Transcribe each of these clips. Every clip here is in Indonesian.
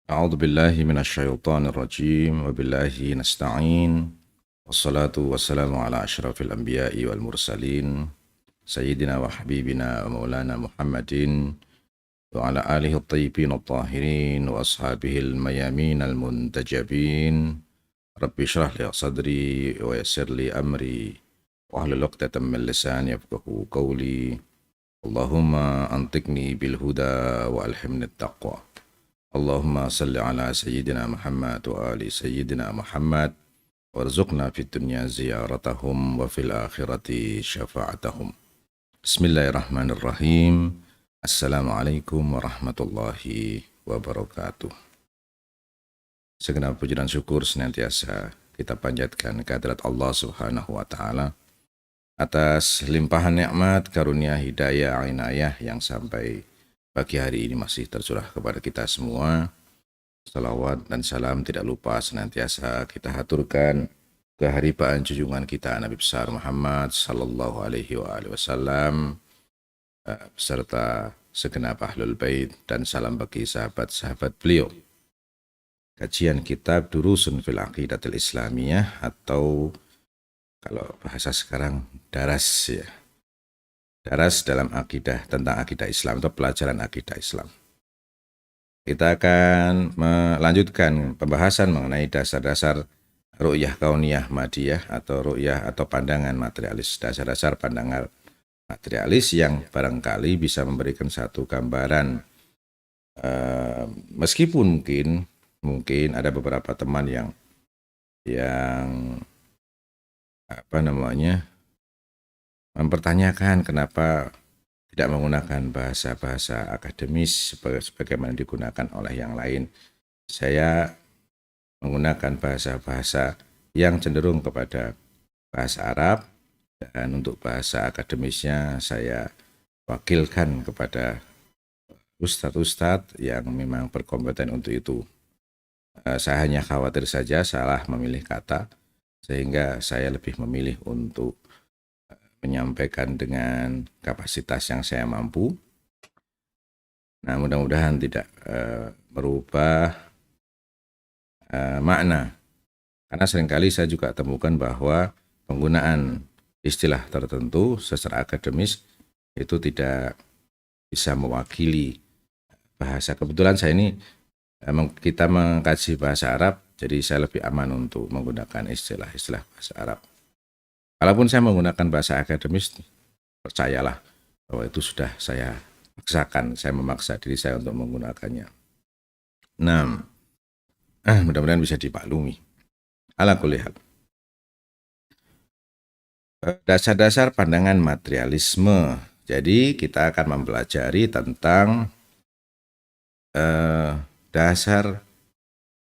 أعوذ بالله من الشيطان الرجيم وبالله نستعين والصلاة والسلام على أشرف الأنبياء والمرسلين سيدنا وحبيبنا ومولانا محمد وعلى آله الطيبين الطاهرين وأصحابه الميامين المنتجبين ربي اشرح لي صدري ويسر لي أمري واحلل عقدة من لساني يفقهوا قولي اللهم أنطقني بالهدى وألهمني التقوى Allahumma salli ala Sayyidina Muhammad wa ali Sayyidina Muhammad warzuqna fid dunya ziyaratahum wa fil akhirati syafa'atahum. Bismillahirrahmanirrahim. Assalamualaikum warahmatullahi wabarakatuh. Segenap puji dan syukur senantiasa kita panjatkan kehadirat Allah Subhanahu wa taala atas limpahan nikmat, karunia, hidayah, inayah yang sampai pagi hari ini masih tercurah kepada kita semua. Salawat dan salam tidak lupa senantiasa kita haturkan keharibaan junjungan kita Nabi besar Muhammad sallallahu alaihi wasallam beserta segenap ahlul bait, dan salam bagi sahabat-sahabat beliau. Kajian kitab Durusun fil Aqidatil Islamiyah, atau kalau bahasa sekarang daras ya. Daras dalam akidah, tentang akidah Islam atau pelajaran akidah Islam. Kita akan melanjutkan pembahasan mengenai dasar-dasar ru'yah kauniyah madiyah atau ru'yah atau pandangan materialis. Dasar-dasar pandangan materialis yang barangkali bisa memberikan satu gambaran, meskipun mungkin ada beberapa teman yang mempertanyakan kenapa tidak menggunakan bahasa-bahasa akademis sebagaimana digunakan oleh yang lain. Saya menggunakan bahasa-bahasa yang cenderung kepada bahasa Arab, dan untuk bahasa akademisnya saya wakilkan kepada ustadz-ustadz yang memang berkompeten untuk itu. Saya hanya khawatir saja salah memilih kata, sehingga saya lebih memilih untuk menyampaikan dengan kapasitas yang saya mampu. Nah, mudah-mudahan tidak merubah makna, karena seringkali saya juga temukan bahwa penggunaan istilah tertentu secara akademis itu tidak bisa mewakili bahasa. Kebetulan saya ini kita mengkaji bahasa Arab, jadi saya lebih aman untuk menggunakan istilah-istilah bahasa Arab. Kalaupun saya menggunakan bahasa akademis, percayalah bahwa itu sudah saya paksakan, saya memaksa diri saya untuk menggunakannya. Nah, mudah-mudahan bisa dimaklumi. Ala kulli hal. Dasar-dasar pandangan materialisme. Jadi kita akan mempelajari tentang dasar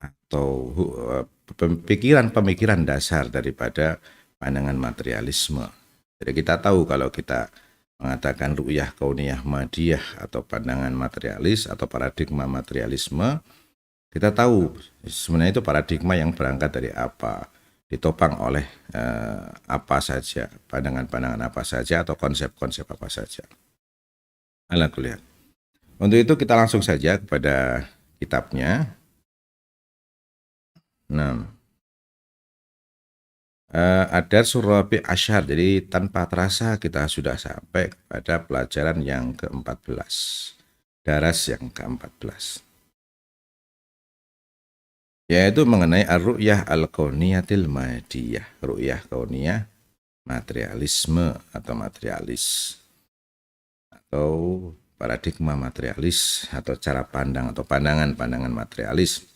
atau pemikiran dasar daripada pandangan materialisme. Jadi kita tahu kalau kita mengatakan ru'yah kauniyah madiyah atau pandangan materialis atau paradigma materialisme, kita tahu sebenarnya itu paradigma yang berangkat dari apa, ditopang oleh apa saja, pandangan-pandangan apa saja atau konsep-konsep apa saja. Ala kulli hal. Untuk itu kita langsung saja kepada kitabnya. Nah, ada surabi asyar, jadi tanpa terasa kita sudah sampai pada pelajaran yang ke-14, daras yang ke-14, yaitu mengenai ar-ru'yah al-kauniyatil madiyah, ru'yah kauniyah materialisme atau materialis, atau paradigma materialis, atau cara pandang atau pandangan-pandangan materialis.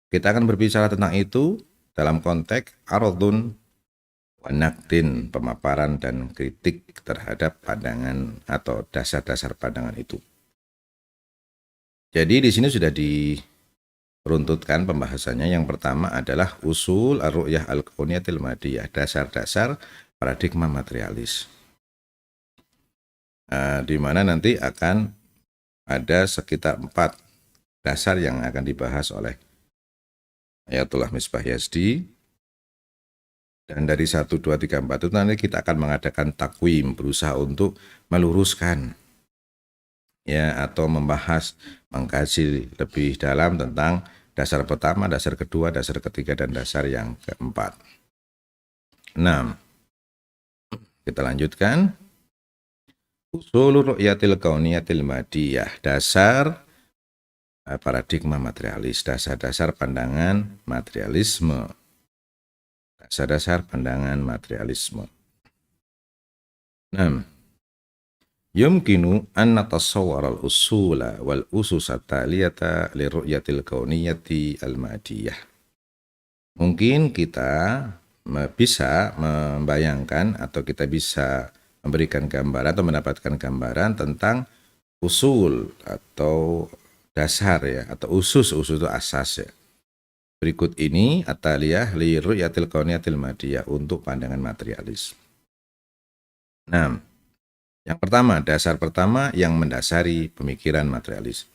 Kita akan berbicara tentang itu dalam konteks aradun wa naqdin, pemaparan dan kritik terhadap pandangan atau dasar-dasar pandangan itu. Jadi di sini sudah diruntutkan pembahasannya. Yang pertama adalah usul ar-ru'yah al-kauniyatil madiyah, dasar-dasar paradigma materialis. Di mana nanti akan ada sekitar 4 dasar yang akan dibahas oleh Ayatullah Misbah Yazdi. Dan dari 1, 2, 3, 4 itu nanti kita akan mengadakan takwim, berusaha untuk meluruskan ya, atau membahas, mengkaji lebih dalam tentang dasar pertama, dasar kedua, dasar ketiga, dan dasar yang keempat. 6. Kita lanjutkan. Usulul ru'yatil kauniyatil madiyah, dasar paradigma materialis, dasar-dasar pandangan materialisme. Dasar-dasar pandangan materialisme. 6. Yumkinu an natasawwara al-usula wal usus at-taliyata li ru'yatil kauniyati al-madiyah. Mungkin kita bisa membayangkan atau kita bisa memberikan gambaran atau mendapatkan gambaran tentang usul atau dasar ya, atau usus itu asas ya. Berikut ini ataliyah li ru'yatil kauniyatil madiyah, untuk pandangan materialis. Nah, yang pertama, dasar pertama yang mendasari pemikiran materialis.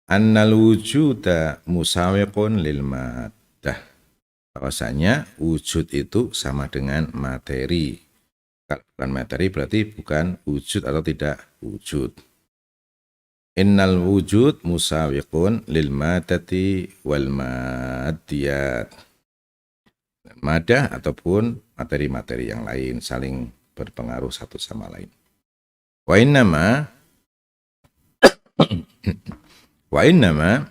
Annal wujuda musawiqun lil maddah. Bahwasanya wujud itu sama dengan materi. Kalau bukan materi berarti bukan wujud atau tidak wujud. Innal wujud musawiqun lil madati wal madiyat. Madah ataupun materi-materi yang lain saling berpengaruh satu sama lain. Wa innama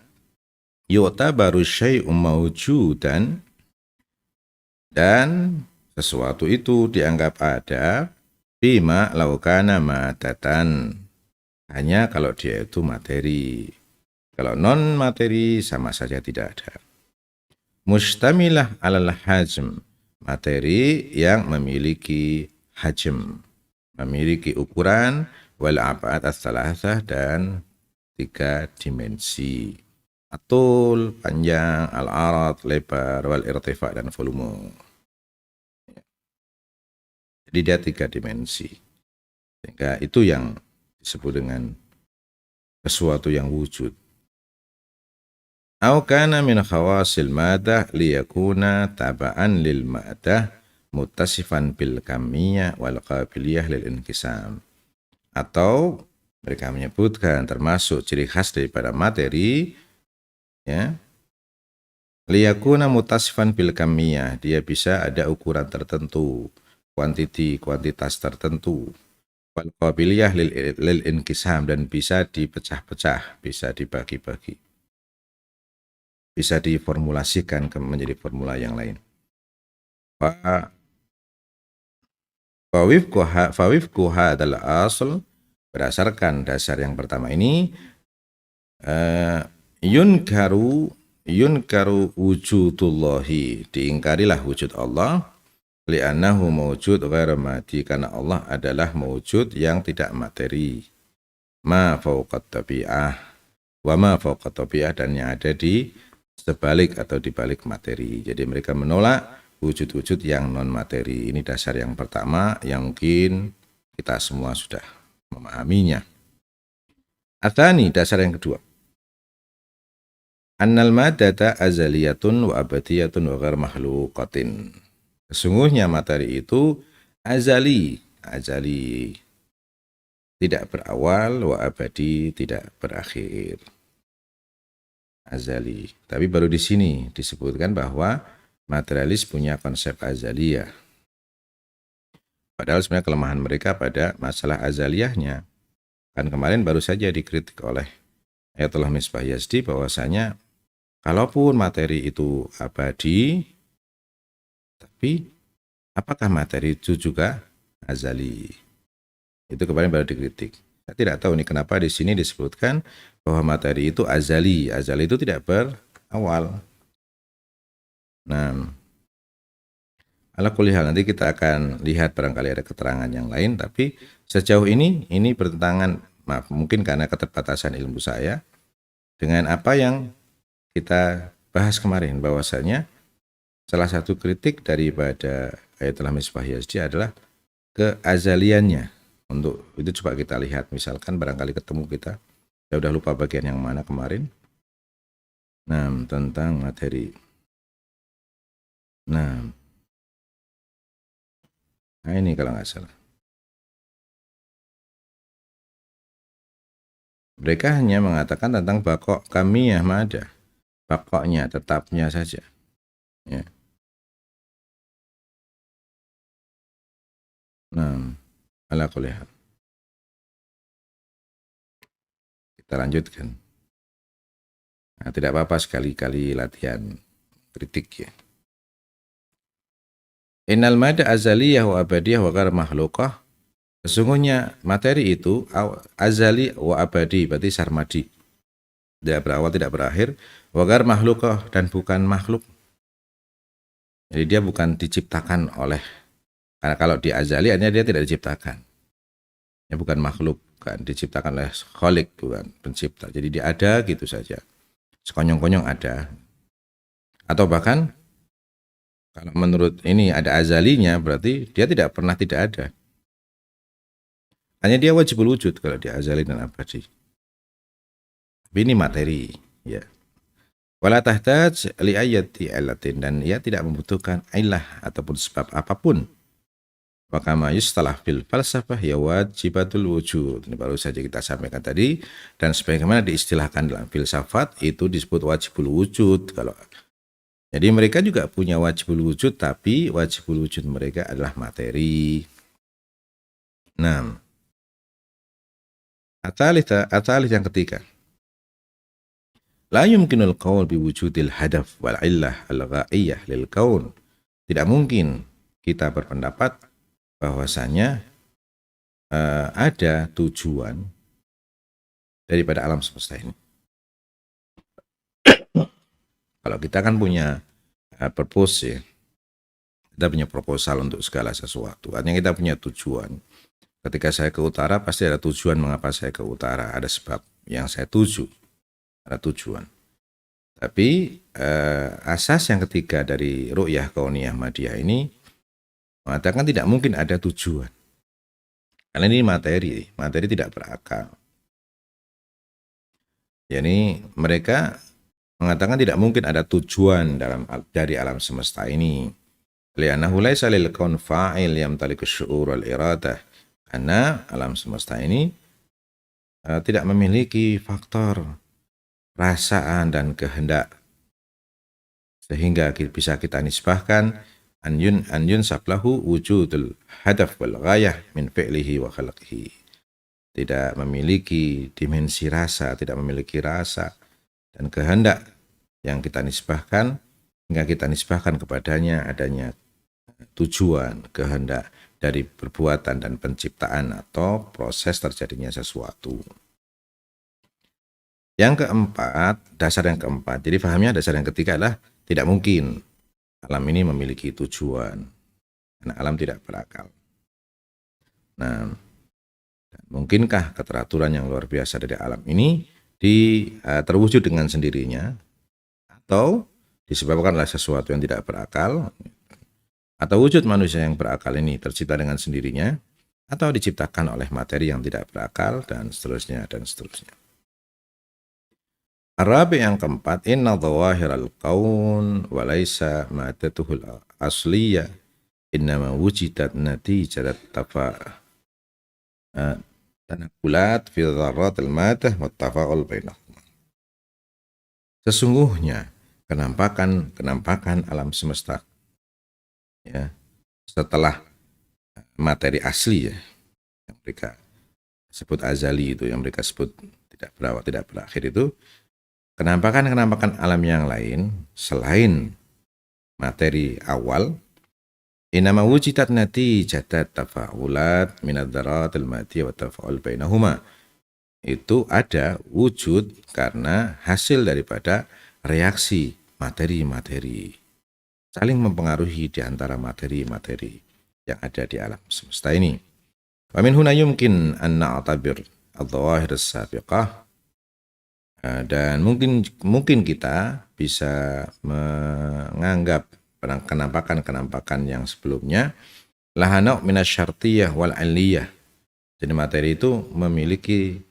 yu'tabaru syai'un mawjudan, dan sesuatu itu dianggap ada bima laukana madatan, hanya kalau dia itu materi. Kalau non materi sama saja tidak ada. Mustamilah alal hajm, materi yang memiliki hajm, memiliki ukuran, wal ab'ad ats-tsalatsah, dan 3 dimensi. Atul, panjang, al-arad, lebar, wal irtifa, dan volume. Jadi dia 3 dimensi. Sehingga itu yang disebut dengan sesuatu yang wujud. Au kana min khawasil madah liyakuna taba'an lil madah muttasifan bil kamiyah wal qabiliyah lil inkisam. Atau mereka menyebutkan termasuk ciri khas daripada materi ya, liyakuna muttasifan bil kamiyah, dia bisa ada ukuran tertentu, kuantitas tertentu, wal qabiliyah lil inkisam, dan bisa dipecah-pecah, bisa dibagi-bagi, bisa diformulasikan menjadi formula yang lain. Fawifku hadal asl, berdasarkan dasar yang pertama ini, yunkaru wujudullahi, diingkarilah wujud Allah, li'annahu mawjud ghairu mati, karena Allah adalah mawjud yang tidak materi, ma fauqat tabi'ah wa ma fauqat tabi'ah, dan yang ada di sebalik atau di balik materi. Jadi mereka menolak wujud-wujud yang non materi. Ini dasar yang pertama yang mungkin kita semua sudah memahaminya. Atsani, dasar yang kedua. Annal madata azaliyatun wa abadiyatun wa ghair makhluqatin. Sesungguhnya materi itu azali, tidak berawal, wa abadi, tidak berakhir. Azali. Tapi baru di sini disebutkan bahwa materialis punya konsep azaliyah. Padahal sebenarnya kelemahan mereka pada masalah azaliyahnya. Kan kemarin baru saja dikritik oleh Ayatullah Misbah Yazdi bahwasanya kalaupun materi itu abadi, tapi apakah materi itu juga azali? Itu kemarin baru dikritik. Saya tidak tahu nih kenapa di sini disebutkan bahwa materi itu azali. Azali itu tidak berawal. Nah, ala kulli hal, nanti kita akan lihat barangkali ada keterangan yang lain, tapi sejauh ini bertentangan, mungkin karena keterbatasan ilmu saya, dengan apa yang kita bahas kemarin, bahwasanya salah satu kritik daripada Ayatullah Misbah Yazdi adalah keazaliannya. Untuk itu coba kita lihat, misalkan barangkali ketemu kita, saya udah lupa bagian yang mana kemarin. Nah, tentang materi. Nah ini kalau nggak salah. Mereka hanya mengatakan tentang bakok kamiyah mada, bakoknya, tetapnya saja. Ya. Nah, ala kulli hal. Kita lanjutkan. Nah, tidak apa-apa sekali-kali latihan kritik ya. Innal mada azaliyah wa abadiyah wa ghair makhluqah. Sesungguhnya materi itu azali wa abadi, berarti sarmadi. Tidak berawal, tidak berakhir. Wa ghair makhluqah, dan bukan makhluk. Jadi dia bukan diciptakan oleh, karena kalau di azali artinya dia tidak diciptakan. Ya bukan makhluk, kan diciptakan oleh Khalik, bukan pencipta. Jadi dia ada gitu saja. Sekonyong-konyong ada. Atau bahkan kalau menurut ini ada azalinya, berarti dia tidak pernah tidak ada. Hanya dia wajibul wujud kalau dia azali dan abadi. Tapi ini materi, ya. Wala tahtaj li ayati alatin, dan ia tidak membutuhkan ilah ataupun sebab apapun. Wa kama yustalah fil falsafah ya wajibatul wujud. Ini baru saja kita sampaikan tadi, dan sebagaimana diistilahkan dalam filsafat itu disebut wajibul wujud. Kalau jadi mereka juga punya wajibul wujud, tapi wajibul wujud mereka adalah materi. Nah, atalith yang ketiga. La yumkinul qaul biwujudil hadaf wal illah al-ghaiyah lil kaun. Tidak mungkin kita berpendapat bahwasanya ada tujuan daripada alam semesta ini. Kalau kita kan punya purpose ya. Kita punya proposal untuk segala sesuatu. Artinya kita punya tujuan. Ketika saya ke utara pasti ada tujuan mengapa saya ke utara. Ada sebab yang saya tuju. Ada tujuan. Tapi asas yang ketiga dari ru'yah kauniyah madiyah ini mengatakan tidak mungkin ada tujuan. Karena ini materi tidak berakal. Jadi mereka mengatakan tidak mungkin ada tujuan dari alam semesta ini. Li'annahu laisa lil kaun fa'il yamtaliku syu'ur wal iradah. Karena alam semesta ini tidak memiliki faktor perasaan dan kehendak, sehingga bisa kita nisbahkan an sablahu wujudul hadaf wal ghayah min fi'lihi wa khalqihi. Tidak memiliki dimensi rasa, tidak memiliki rasa dan kehendak yang kita nisbahkan, hingga kita nisbahkan kepadanya adanya tujuan, kehendak dari perbuatan dan penciptaan atau proses terjadinya sesuatu. Yang keempat, dasar yang keempat. Jadi pahamnya dasar yang ketiga adalah tidak mungkin alam ini memiliki tujuan. Karena alam tidak berakal. Nah, mungkinkah keteraturan yang luar biasa dari alam ini terwujud dengan sendirinya, atau disebabkan oleh sesuatu yang tidak berakal, atau wujud manusia yang berakal ini tercipta dengan sendirinya, atau diciptakan oleh materi yang tidak berakal, dan seterusnya, dan seterusnya. Arabi yang keempat, inna dhawahiral kaun walaysa matatuhul asliyah innama wujidat natijatat tanakulat fi dharratil madah wa tafa'ul bainahuma. Sesungguhnya kenampakan alam semesta ya setelah materi asli ya, yang mereka sebut azali itu, yang mereka sebut tidak berawal tidak berakhir itu, kenampakan alam yang lain selain materi awal, inama wujidat natijatat tafa'ulat minad dzaratil madiyah wa tafa'ul bainahuma. Itu ada wujud karena hasil daripada reaksi materi-materi saling mempengaruhi di antara materi-materi yang ada di alam semesta ini. Wa min huna yumkin an na'tabir adh-dhawahir as-sabiqah. Dan mungkin kita bisa menganggap kenampakan yang sebelumnya lahana minasyartiyah wal aliyah. Jadi materi itu memiliki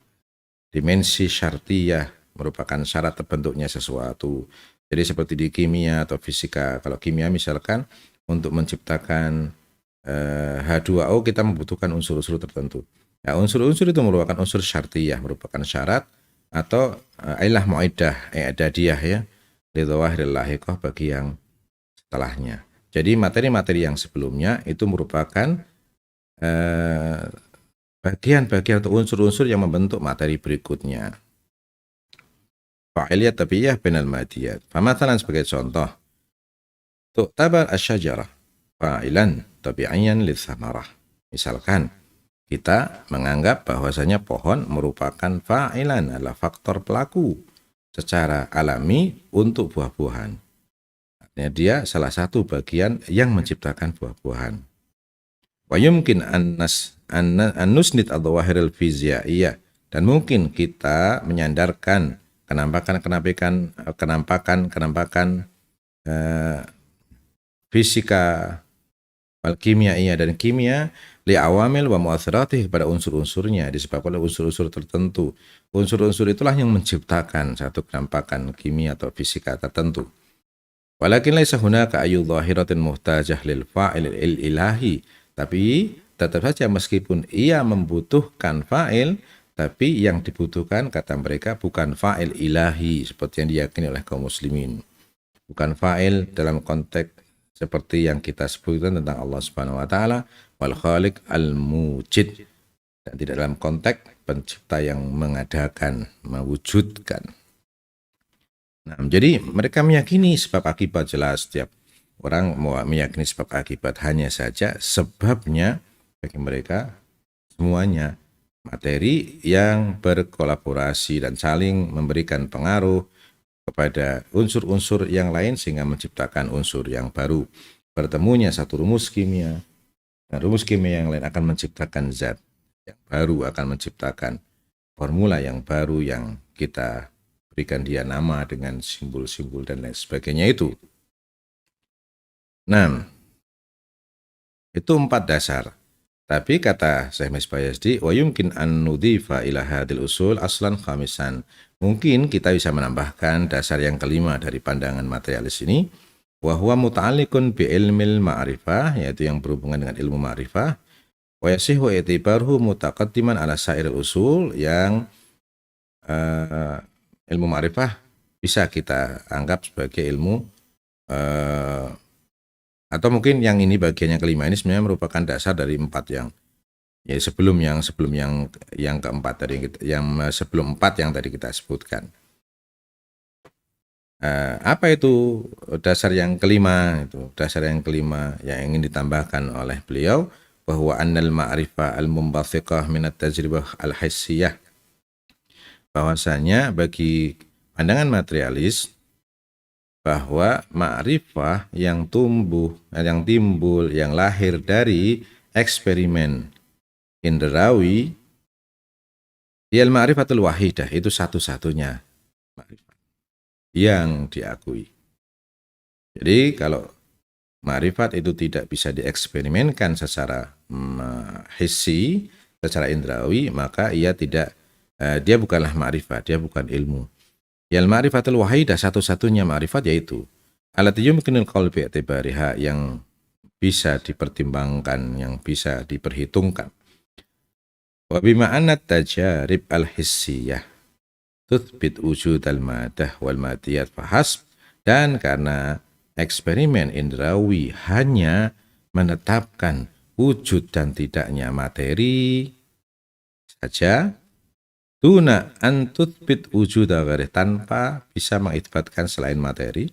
dimensi syartiyah, merupakan syarat terbentuknya sesuatu. Jadi seperti di kimia atau fisika, kalau kimia misalkan untuk menciptakan H2O kita membutuhkan unsur-unsur tertentu. Nah, unsur-unsur itu merupakan unsur syartiyah, merupakan syarat atau ilah mu'iddah, i'dadiyah ya, li dhawahiril lahiqah bagi yang setelahnya. Jadi materi-materi yang sebelumnya itu merupakan bagian-bagian atau unsur-unsur yang membentuk materi berikutnya. Fa'iliyat tabiyah binal madiyat. Famathalan sebagai contoh, tu'tabar asyajarah fa'ilan tabi'iyan lithamarah. Misalkan kita menganggap bahwasanya pohon merupakan fa'ilan, adalah faktor pelaku secara alami untuk buah-buahan. Artinya dia salah satu bagian yang menciptakan buah-buahan. Wa yumkin an nusnid adh-dhawahiril fiziyaiyah, dan mungkin kita menyandarkan kenampakan fisika wal kimiaiyah dan kimia li awamil wa mu'athiratih, kepada unsur-unsurnya disebabkan oleh unsur-unsur tertentu. Unsur-unsur itulah yang menciptakan satu kenampakan kimia atau fisika tertentu. Walakin laisa hunaka ayu dhahiratin muhtajah lil fa'il ilahi, tapi tetap saja meskipun ia membutuhkan fa'il, tapi yang dibutuhkan kata mereka bukan fa'il ilahi seperti yang diyakini oleh kaum muslimin. Bukan fa'il dalam konteks seperti yang kita sebutkan tentang Allah Subhanahu wa taala wal khaliq al mujid, dan tidak dalam konteks pencipta yang mengadakan, mewujudkan. Nah, jadi mereka meyakini sebab akibat, jelas setiap orang meyakini sebab akibat, hanya saja sebabnya bagi mereka semuanya materi yang berkolaborasi dan saling memberikan pengaruh kepada unsur-unsur yang lain sehingga menciptakan unsur yang baru. Bertemunya satu rumus kimia dan rumus kimia yang lain akan menciptakan zat yang baru, akan menciptakan formula yang baru yang kita berikan dia nama dengan simbol-simbol dan lain sebagainya itu. Nah, itu 4 dasar. Tapi kata Syekh Misbah Yazdi, wa yumkin an nudhifa ila hadil usul aslan khamisan. Mungkin kita bisa menambahkan dasar yang kelima dari pandangan materialis ini, wa huwa muta'alliqun bi ilmil ma'rifah, yaitu yang berhubungan dengan ilmu ma'rifah. Wa yasihu i'tibaruhu mutaqaddiman ala sairil usul, yang ilmu ma'rifah bisa kita anggap sebagai ilmu atau mungkin yang ini bagian yang kelima ini sebenarnya merupakan dasar dari 4 yang sebelum yang keempat tadi, yang sebelum 4 yang tadi kita sebutkan. Apa itu dasar yang kelima? Itu dasar yang kelima yang ingin ditambahkan oleh beliau, bahwa annal ma'rifah al-mumbathiqah minat tajribah al-hissiyah, bahwasanya bagi pandangan materialis bahwa ma'rifah yang timbul, yang lahir dari eksperimen indrawi, yal ma'rifatul wahidah, itu satu-satunya ma'rifah yang diakui. Jadi kalau ma'rifat itu tidak bisa dieksperimenkan secara hissi, secara indrawi, maka dia bukanlah ma'rifat, dia bukan ilmu. Yal ma'rifatul wahidah, satu-satunya ma'rifat yaitu allati yumkinul qaul bi i'tibariha, yang bisa dipertimbangkan, yang bisa diperhitungkan. Wa bima anna tajarib al-hissiyah tuthbit wujud al-madah wal madiyat fahasb, dan karena eksperimen indrawi hanya menetapkan wujud dan tidaknya materi saja, tuna antuthbit wujuda ghairih, tanpa bisa mengitsbatkan selain materi.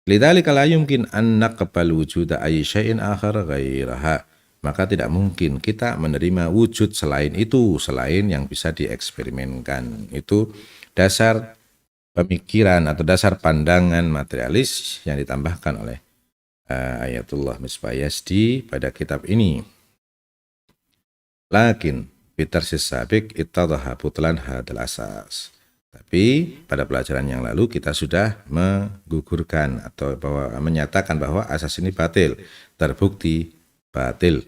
Lidzalika la yumkin an naqbal wujuda ayyi syai'in akhar ghairaha, maka tidak mungkin kita menerima wujud selain itu, selain yang bisa dieksperimenkan. Itu dasar pemikiran atau dasar pandangan materialis yang ditambahkan oleh Ayatullah Misbah Yazdi pada kitab ini. Lakin bitarsis sabik ittadhaha butlan hadal asas. Tapi pada pelajaran yang lalu kita sudah menggugurkan atau menyatakan bahwa asas ini batil, terbukti batil.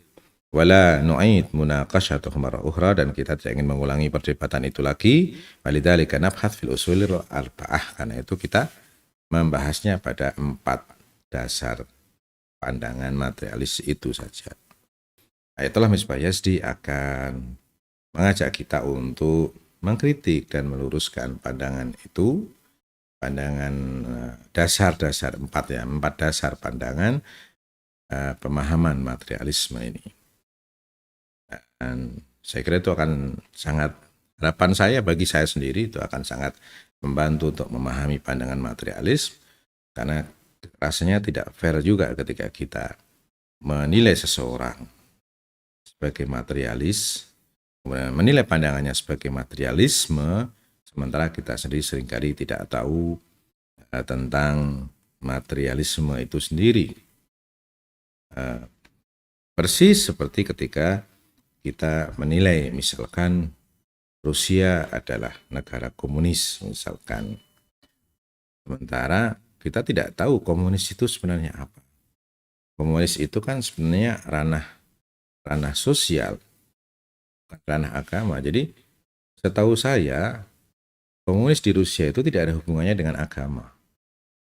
Wala nu'id munaqashatuhu marrah ukhra, dan kita tidak ingin mengulangi perdebatan itu lagi. Walidzalika nabhath fil usulir arba'ah, karena itu kita membahasnya pada 4 dasar pandangan materialis itu saja. Ayatullah Misbah Yazdi akan mengajak kita untuk mengkritik dan meluruskan pandangan itu, pandangan dasar-dasar empat dasar pandangan pemahaman materialisme ini. Dan saya kira itu akan sangat, harapan saya bagi saya sendiri itu akan sangat membantu untuk memahami pandangan materialis, karena rasanya tidak fair juga ketika kita menilai seseorang sebagai materialis, kemudian menilai pandangannya sebagai materialisme, sementara kita sendiri seringkali tidak tahu tentang materialisme itu sendiri. Persis seperti ketika kita menilai misalkan Rusia adalah negara komunis misalkan, sementara kita tidak tahu komunis itu sebenarnya apa. Komunis itu kan sebenarnya ranah sosial, bukan ranah agama. Jadi setahu saya komunis di Rusia itu tidak ada hubungannya dengan agama.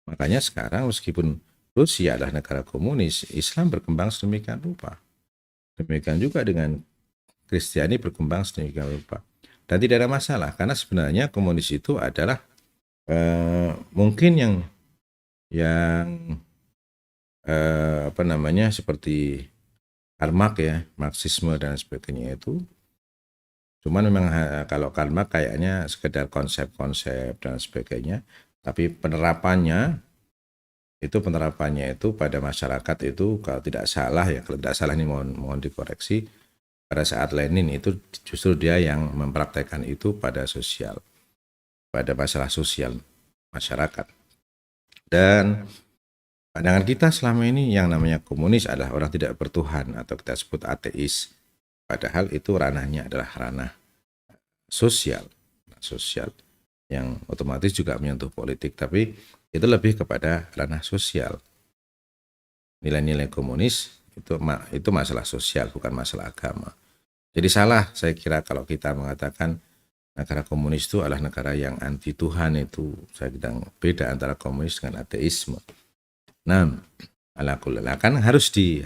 Makanya sekarang meskipun Rusia adalah negara komunis, Islam berkembang sedemikian rupa. Demikian juga dengan Kristiani berkembang sedemikian rupa. Dan tidak ada masalah, karena sebenarnya komunis itu adalah mungkin yang seperti Karl Marx ya, Marxisme dan sebagainya itu. Cuman memang kalau Karl Marx kayaknya sekedar konsep-konsep dan sebagainya, tapi penerapannya itu pada masyarakat itu kalau tidak salah ya, kalau tidak salah ini mohon dikoreksi, pada saat Lenin itu justru dia yang mempraktekkan itu pada masalah sosial masyarakat. Dan pandangan kita selama ini yang namanya komunis adalah orang tidak bertuhan atau kita sebut ateis. Padahal itu ranahnya adalah ranah sosial yang otomatis juga menyentuh politik, tapi itu lebih kepada ranah sosial. Nilai-nilai komunis itu masalah sosial, bukan masalah agama. Jadi salah saya kira kalau kita mengatakan negara komunis itu adalah negara yang anti Tuhan. Itu saya kira beda antara komunis dengan ateisme. Nah, kan harus di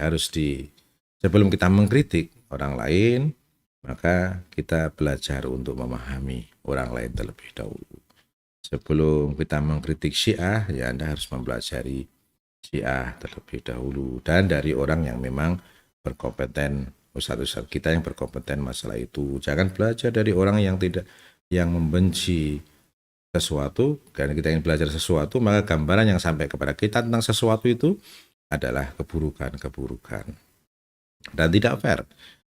sebelum kita mengkritik orang lain, maka kita belajar untuk memahami orang lain terlebih dahulu. Sebelum kita mengkritik Syiah, ya Anda harus mempelajari Syiah terlebih dahulu, dan dari orang yang memang berkompeten, ustadz-ustadz kita yang berkompeten masalah itu. Jangan belajar dari orang yang membenci sesuatu. Karena kita ingin belajar sesuatu, maka gambaran yang sampai kepada kita tentang sesuatu itu adalah keburukan dan tidak fair.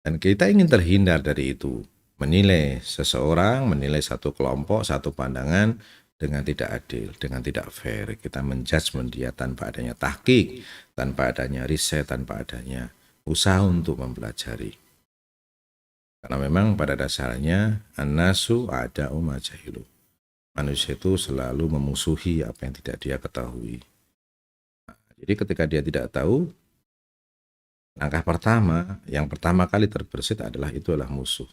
Dan kita ingin terhindar dari itu, menilai seseorang, menilai satu kelompok, satu pandangan dengan tidak adil, dengan tidak fair. Kita menjudgment dia tanpa adanya tahqiq, tanpa adanya riset, tanpa adanya usaha untuk mempelajari. Karena memang pada dasarnya an-nasu a'da'u ma jahilu. Manusia itu selalu memusuhi apa yang tidak dia ketahui. Jadi ketika dia tidak tahu, langkah pertama, yang pertama kali terbersit adalah musuh.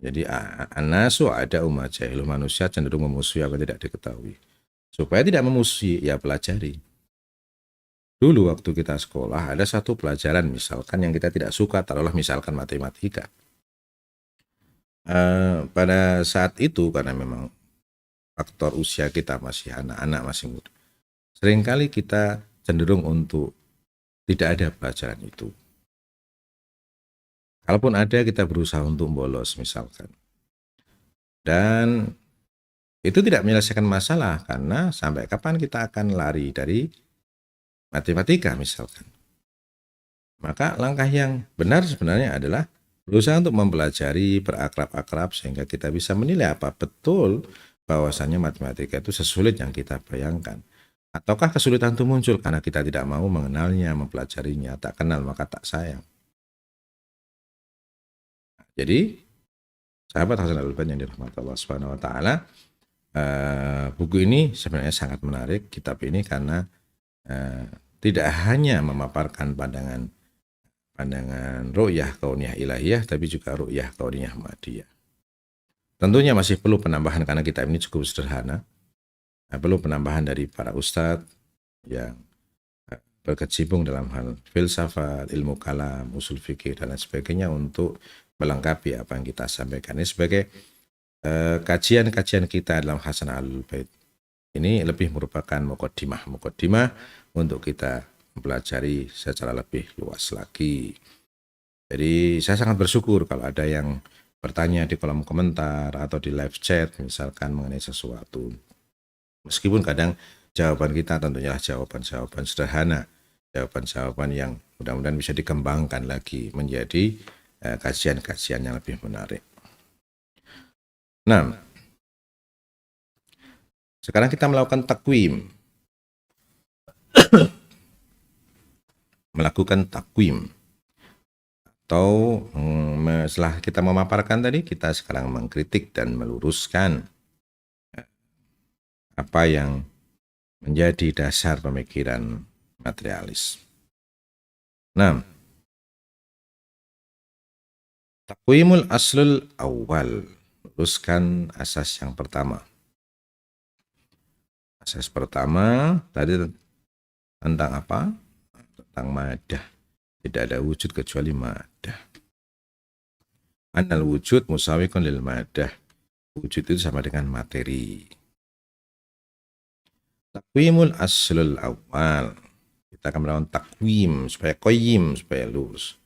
Jadi an-nasu a'da'u ma jahilu. Manusia cenderung memusuhi apa yang tidak diketahui. Supaya tidak memusuhi, ya pelajari. Dulu waktu kita sekolah ada satu pelajaran misalkan yang kita tidak suka, taruhlah misalkan matematika. Pada saat itu karena memang faktor usia kita masih anak-anak, masih muda, seringkali kita cenderung untuk tidak ada pelajaran itu. Kalaupun ada, kita berusaha untuk bolos misalkan. Dan itu tidak menyelesaikan masalah, karena sampai kapan kita akan lari dari matematika misalkan. Maka langkah yang benar sebenarnya adalah berusaha untuk mempelajari, berakrab-akrab, sehingga kita bisa menilai apa betul bahwasannya matematika itu sesulit yang kita bayangkan. Ataukah kesulitan itu muncul karena kita tidak mau mengenalnya, mempelajarinya. Tak kenal maka tak sayang. Jadi sahabat Hasanul Banna yang dirahmati Allah Subhanahu wa taala, buku ini sebenarnya sangat menarik, kitab ini, karena tidak hanya memaparkan pandangan ru'yah kauniyah ilahiyah, tapi juga ru'yah kauniyah madiyah. Tentunya masih perlu penambahan karena kitab ini cukup sederhana. Perlu penambahan dari para ustadz yang berkecimpung dalam hal filsafat, ilmu kalam, usul fikih dan lain sebagainya untuk melengkapi apa yang kita sampaikan. Ini sebagai kajian-kajian kita dalam Hasanah Ahlul Bait ini lebih merupakan muqaddimah untuk kita mempelajari secara lebih luas lagi. Jadi saya sangat bersyukur kalau ada yang bertanya di kolom komentar atau di live chat misalkan mengenai sesuatu. Meskipun kadang jawaban kita tentunya jawaban-jawaban sederhana, jawaban-jawaban yang mudah-mudahan bisa dikembangkan lagi menjadi kajian-kajian yang lebih menarik. Nah, sekarang kita melakukan takwim. Melakukan takwim. Atau setelah kita memaparkan tadi, kita sekarang mengkritik dan meluruskan apa yang menjadi dasar pemikiran materialis. Nah, takwimul aslul awal, luruskan asas yang pertama. Asas pertama tadi tentang apa? Tentang madah. Tidak ada wujud kecuali madah. Annal wujud musawikun lil madah. Wujud itu sama dengan materi. Takwimul aslul awal. Kita akan melakukan takwim supaya qayyim, supaya lurus.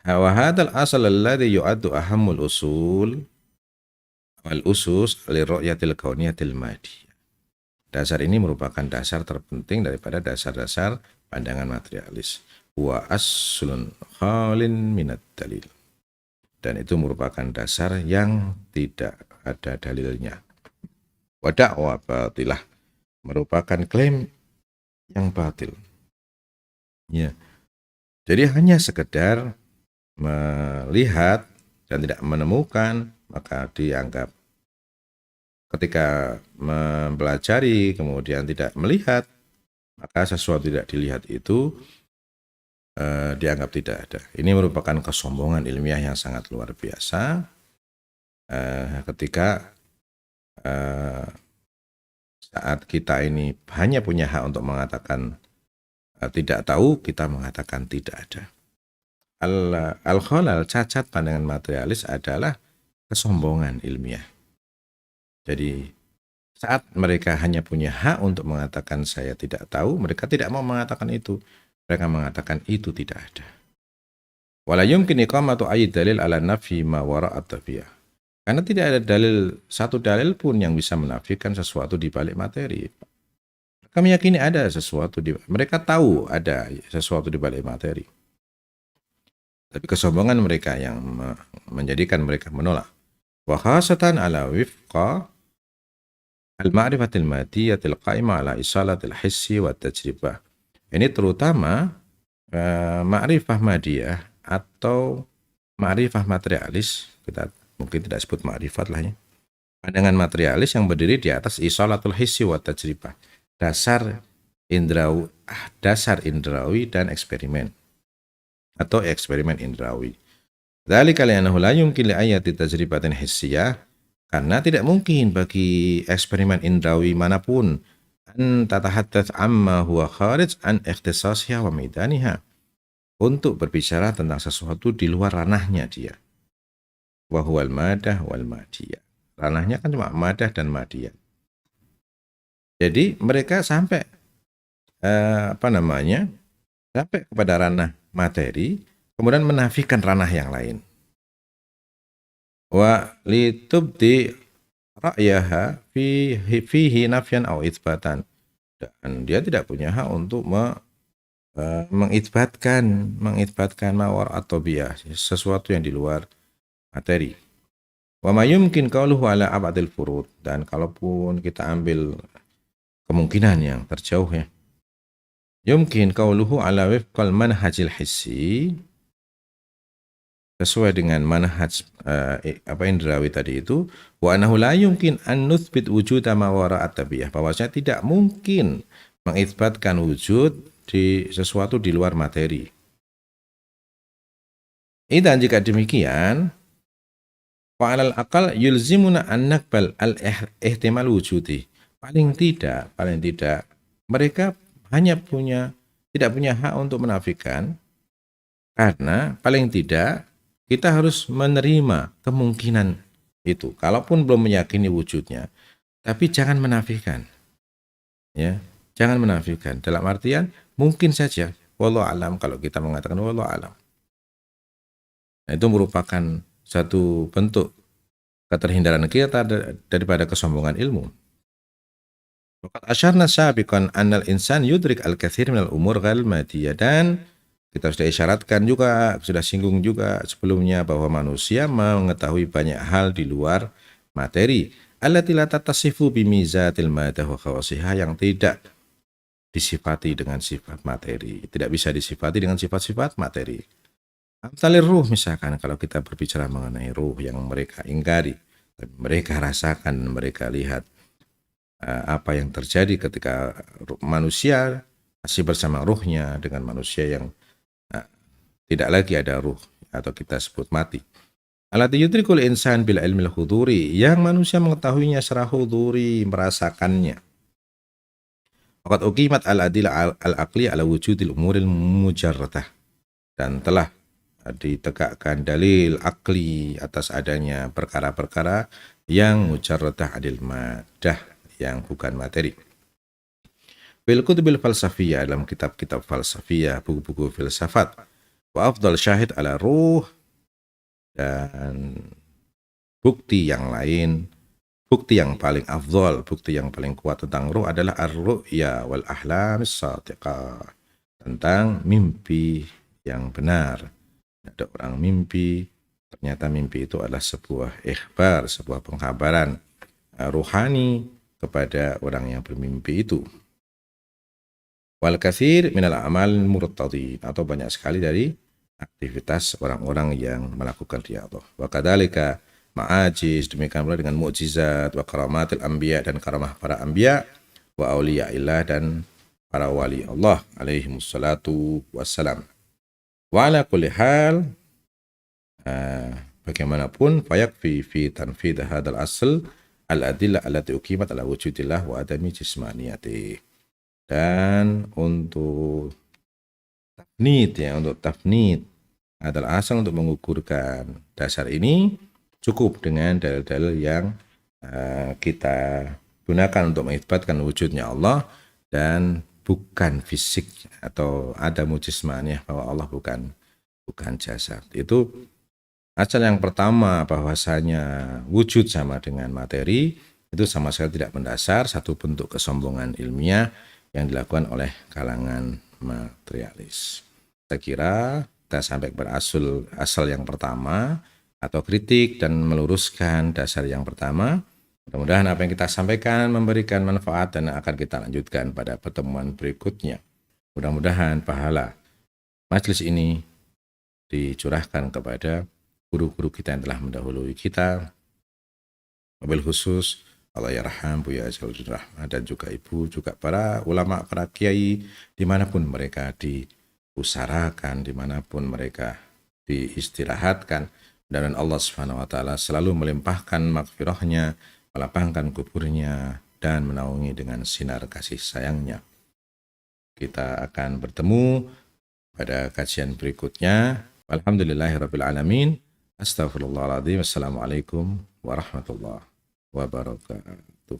Wa hadzal asal alladhi yu'addu ahammul usul wal usus li ru'yatil kauniyatil madiyah. Dasar ini merupakan dasar terpenting daripada dasar-dasar pandangan materialis. Wa aslun khalin minad dalil. Dan itu merupakan dasar yang tidak ada dalilnya. Wa da'wa batilah, merupakan klaim yang batil. Ya. Jadi hanya sekedar melihat dan tidak menemukan, maka dianggap. Ketika mempelajari kemudian tidak melihat, maka sesuatu tidak dilihat itu dianggap tidak ada. Ini merupakan kesombongan ilmiah yang sangat luar biasa. Ketika saat kita ini hanya punya hak untuk mengatakan tidak tahu, kita mengatakan tidak ada. Al-khalal, cacat pandangan materialis adalah kesombongan ilmiah. Jadi saat mereka hanya punya hak untuk mengatakan saya tidak tahu, mereka tidak mau mengatakan itu. Mereka mengatakan itu tidak ada. Wala yumkin iqamatu ayyi dalil ala nafi ma wara'at tafiyah. Karena tidak ada satu dalil pun yang bisa menafikan sesuatu di balik materi. Mereka meyakini ada sesuatu mereka tahu ada sesuatu di balik materi. Tapi kesombongan mereka yang menjadikan mereka menolak. Wa khasatan ala wifqa al-ma'rifatil madiyatil qa'imah ala isalatil hissi wa tajribah. Ini terutama ma'rifah madiyah atau ma'rifah materialis, kita mungkin tidak sebut ma'rifat lah ya. Pandangan materialis yang berdiri di atas isalatul hissi wa tajribah. Dasar indrawi dan eksperimen atau eksperimen indrawi. Dzalika li'annahu la yumkin li ayati tajribatin hissiyah, karena tidak mungkin bagi eksperimen indrawi manapun an tatahaddath amma huwa kharij an ikhtisasiha wa midaniha, untuk berbicara tentang sesuatu di luar ranahnya dia. Wa huwal madah wal madiyah. Ranahnya kan cuma madah dan madiyah. Jadi mereka sampai sampai kepada ranah materi, kemudian menafikan ranah yang lain. Wa litubdi ra'yaha fihi nafyan aw itsbatan. Dan dia tidak punya hak untuk mengitsbatkan mawar atau biah, sesuatu yang di luar materi. Wa ma yumkin qauluhu ala abadil furud, dan kalaupun kita ambil kemungkinan yang terjauh ya, yumkin qauluhu ala wifqal manhajil hissi, sesuai dengan manhaj indrawi tadi itu, wa annahu la yumkin an nuthbit wujuda ma wara'at tabiyah, bahwasanya tidak mungkin mengitsbatkan wujud di sesuatu di luar materi. Dan jika demikian, fa alal aqal yulzimuna an naqbal al ihtimal wujudi. Paling tidak mereka tidak punya hak untuk menafikan, karena paling tidak kita harus menerima kemungkinan Itu. Kalaupun belum meyakini wujudnya, tapi jangan menafikan. Ya, jangan menafikan. Dalam artian mungkin saja. Wallahu alam, kalau kita mengatakan wallahu alam. Nah, itu merupakan satu bentuk keterhindaran kita daripada kesombongan ilmu. Waqad asyarna sabiqan annal insan yudrik al-katsir minal umur ghal madiyah, dan kita sudah isyaratkan juga, sudah singgung juga sebelumnya bahwa manusia mengetahui banyak hal di luar materi. Allati la tattasifu bimizatil madah wa khawasiha, yang tidak disifati dengan sifat materi, tidak bisa disifati dengan sifat-sifat materi. Amsalir ruh, misalkan kalau kita berbicara mengenai ruh yang mereka ingkari, mereka rasakan, mereka lihat apa yang terjadi ketika manusia masih bersama ruhnya dengan manusia yang tidak lagi ada ruh atau kita sebut mati. Alati yudrikul insan bil ilmil huduri, yang manusia mengetahuinya secara huduri, merasakannya. Waqad uqimat al-adillah al-aqli ala wujudil umuril mujarradah, dan telah ditegakkan dalil akli atas adanya perkara-perkara yang mujarradah adil madah, yang bukan materi. Bil kutubil falsafiyah, dalam kitab-kitab falsafiyah, buku-buku filsafat. Wa afdal syahid ala ruh, dan bukti yang lain, bukti yang paling afdal, bukti yang paling kuat tentang ruh adalah ar-ru'ya wal ahlam as-sadiqah, tentang mimpi yang benar. Ada orang mimpi, ternyata mimpi itu adalah sebuah ikhbar, sebuah pengkabaran ruhani kepada orang yang bermimpi itu. Wal katsir minal a'mal murtadi, atau banyak sekali dari aktivitas orang-orang yang melakukan riyadhah. Wa kadzalika ma'ajiz, demikian pula dengan mukjizat, wa karamatil anbiya, dan karamah para anbiya, wa auliyaillah, dan para wali Allah alaihi wassalatu wassalam. Wa ala kulli hal, bagaimanapun, fayakfi fi tanfidh hadzal asl al-adillah allati uqimat ala wujudillah wa adami jismaniyati. Dan untuk tafnid adalah asal untuk mengukurkan dasar ini, cukup dengan dalil-dalil yang kita gunakan untuk mengisbatkan wujudnya Allah dan bukan fisik atau ada mujismaniyah, bahwa Allah bukan jasad. Itu asal yang pertama, bahwasanya wujud sama dengan materi, itu sama sekali tidak mendasar, satu bentuk kesombongan ilmiah yang dilakukan oleh kalangan materialis. Saya kira kita sampai asal yang pertama, atau kritik dan meluruskan dasar yang pertama. Mudah-mudahan apa yang kita sampaikan memberikan manfaat dan akan kita lanjutkan pada pertemuan berikutnya. Mudah-mudahan pahala majelis ini dicurahkan kepada guru-guru kita yang telah mendahului kita, wabil khusus Allah yarham Buya Jaludin Rahmat, dan juga ibu, juga para ulama, para kiai, dimanapun mereka diusarakan, dimanapun mereka diistirahatkan, dan Allah Subhanahu wa Ta'ala selalu melimpahkan maghfirahnya, melapangkan kuburnya, dan menaungi dengan sinar kasih sayangnya. Kita akan bertemu pada kajian berikutnya. Alhamdulillahirabbil alamin. Astaghfirullahaladzim. Assalamualaikum warahmatullahi wabarakatuh.